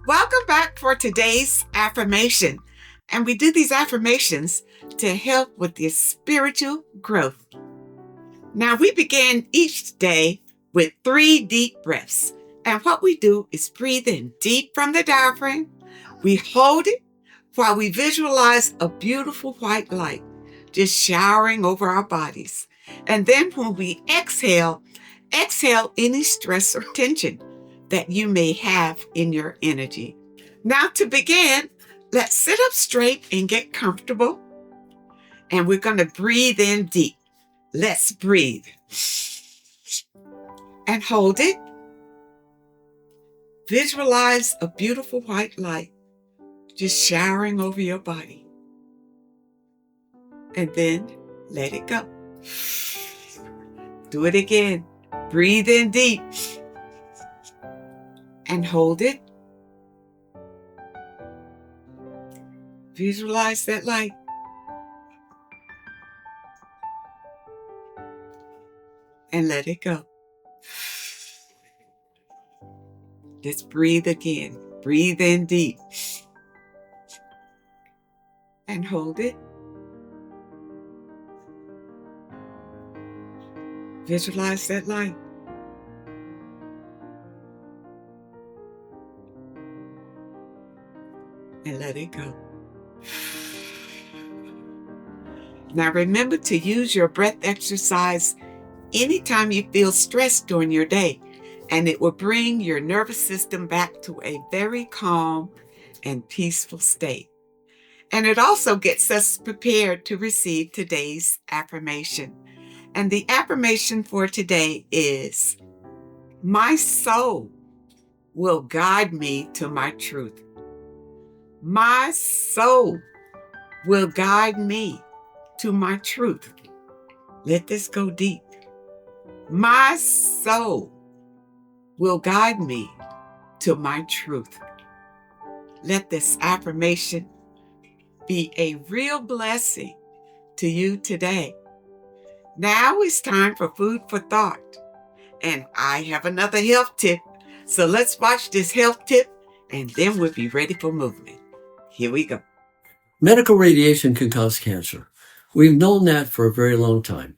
Welcome back for today's affirmation. And we do these affirmations to help with your spiritual growth. Now, we begin each day with 3 deep breaths. And what we do is breathe in deep from the diaphragm. We hold it while we visualize a beautiful white light just showering over our bodies. And then when we exhale any stress or tension that you may have in your energy. Now, to begin, let's sit up straight and get comfortable. And we're going to breathe in deep. Let's breathe. And hold it. Visualize a beautiful white light just showering over your body. And then let it go. Do it again. Breathe in deep. And hold it. Visualize that light. And let it go. Let's breathe again. Breathe in deep. And hold it. Visualize that light. And let it go. Now remember to use your breath exercise anytime you feel stressed during your day, and it will bring your nervous system back to a very calm and peaceful state. And it also gets us prepared to receive today's affirmation. And the affirmation for today is, my soul will guide me to my truth. My soul will guide me to my truth. Let this go deep. My soul will guide me to my truth. Let this affirmation be a real blessing to you today. Now it's time for food for thought. And I have another health tip. So let's watch this health tip and then we'll be ready for movement. Here we go. Medical radiation can cause cancer. We've known that for a very long time.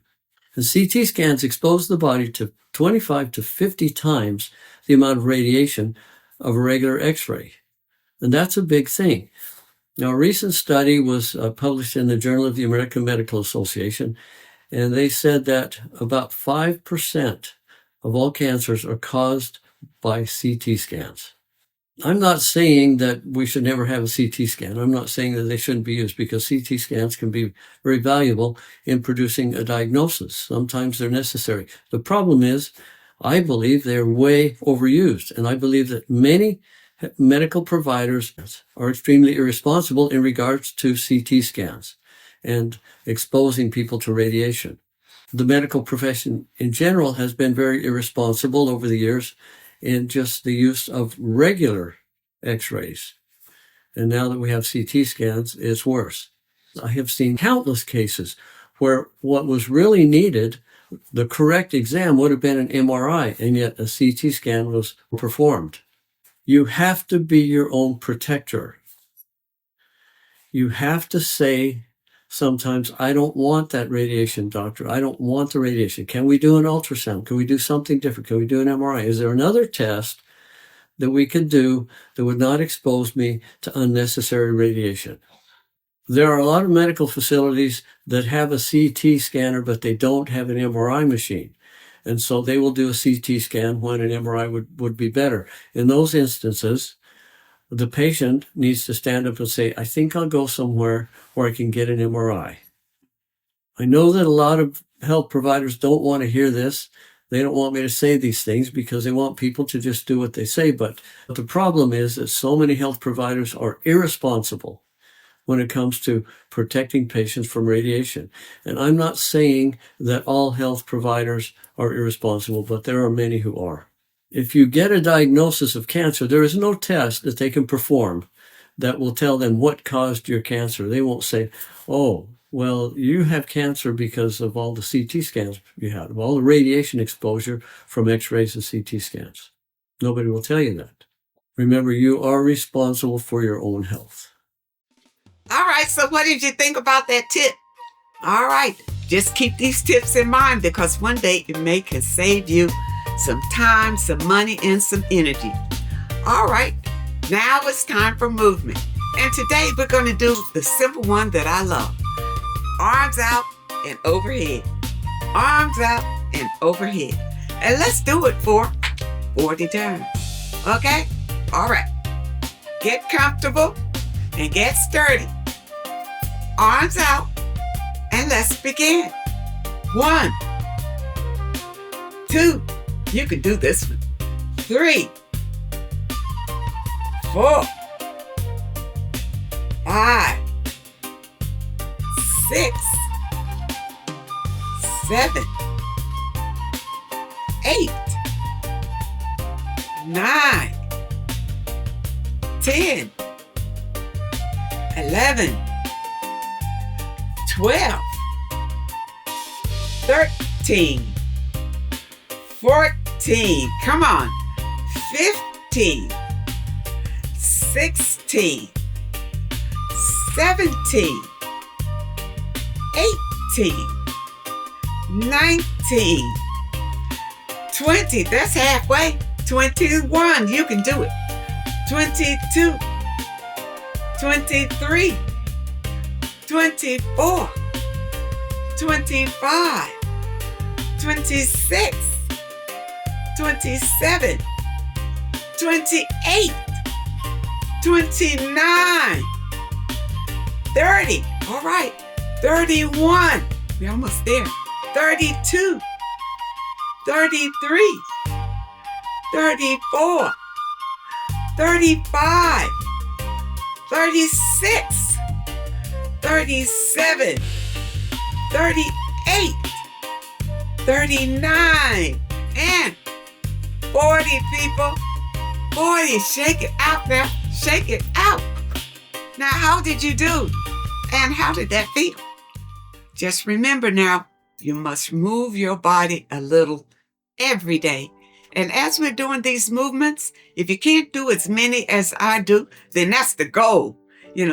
And CT scans expose the body to 25 to 50 times the amount of radiation of a regular X-ray. And that's a big thing. Now, a recent study was published in the Journal of the American Medical Association, and they said that about 5% of all cancers are caused by CT scans. I'm not saying that we should never have a CT scan. I'm not saying that they shouldn't be used, because CT scans can be very valuable in producing a diagnosis. Sometimes they're necessary. The problem is, I believe they're way overused, and I believe that many medical providers are extremely irresponsible in regards to CT scans and exposing people to radiation. The medical profession in general has been very irresponsible over the years in just the use of regular X-rays. And now that we have CT scans, it's worse. I have seen countless cases where what was really needed, the correct exam, would have been an MRI, and yet a CT scan was performed. You have to be your own protector. You have to say, sometimes, I don't want that radiation, doctor. I don't want the radiation. Can we do an ultrasound? Can we do something different? Can we do an MRI? Is there another test that we could do that would not expose me to unnecessary radiation? There are a lot of medical facilities that have a CT scanner, but they don't have an MRI machine. And so they will do a CT scan when an MRI would be better. In those instances, the patient needs to stand up and say, I think I'll go somewhere where I can get an MRI. I know that a lot of health providers don't want to hear this. They don't want me to say these things because they want people to just do what they say. But the problem is that so many health providers are irresponsible when it comes to protecting patients from radiation. And I'm not saying that all health providers are irresponsible, but there are many who are. If you get a diagnosis of cancer, there is no test that they can perform that will tell them what caused your cancer. They won't say, oh, well, you have cancer because of all the CT scans you had, of all the radiation exposure from X-rays and CT scans. Nobody will tell you that. Remember, you are responsible for your own health. All right, so what did you think about that tip? All right, just keep these tips in mind because one day it may can save you some time, some money, and some energy. All right, now it's time for movement. And today we're going to do the simple one that I love. Arms out and overhead. Arms out and overhead. And let's do it for 40 times. Okay? All right. Get comfortable and get sturdy. Arms out and let's begin. 1, 2, you can do this one. 3, 4, 5, 6, 7, 8, 9, 10, 11, 12, 13, 14, come on, 15, 16, 17, 18, 19, 20, that's halfway, 21, you can do it, 22, 23, 24, 25, 26, 27, 28, 29, 30, all right, 31, we're almost there, 32, 33, 34, 35, 36, 37, 38, 39, and 40, people. 40, shake it out now, shake it out. Now, how did you do? And how did that feel? Just remember now, you must move your body a little every day. And as we're doing these movements, if you can't do as many as I do, then that's the goal.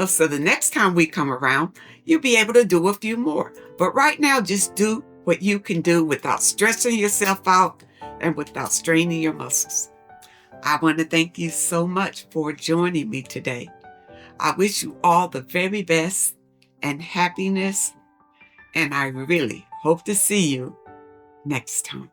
So the next time we come around, you'll be able to do a few more. But right now, just do what you can do without stressing yourself out and without straining your muscles. I want to thank you so much for joining me today. I wish you all the very best and happiness, and I really hope to see you next time.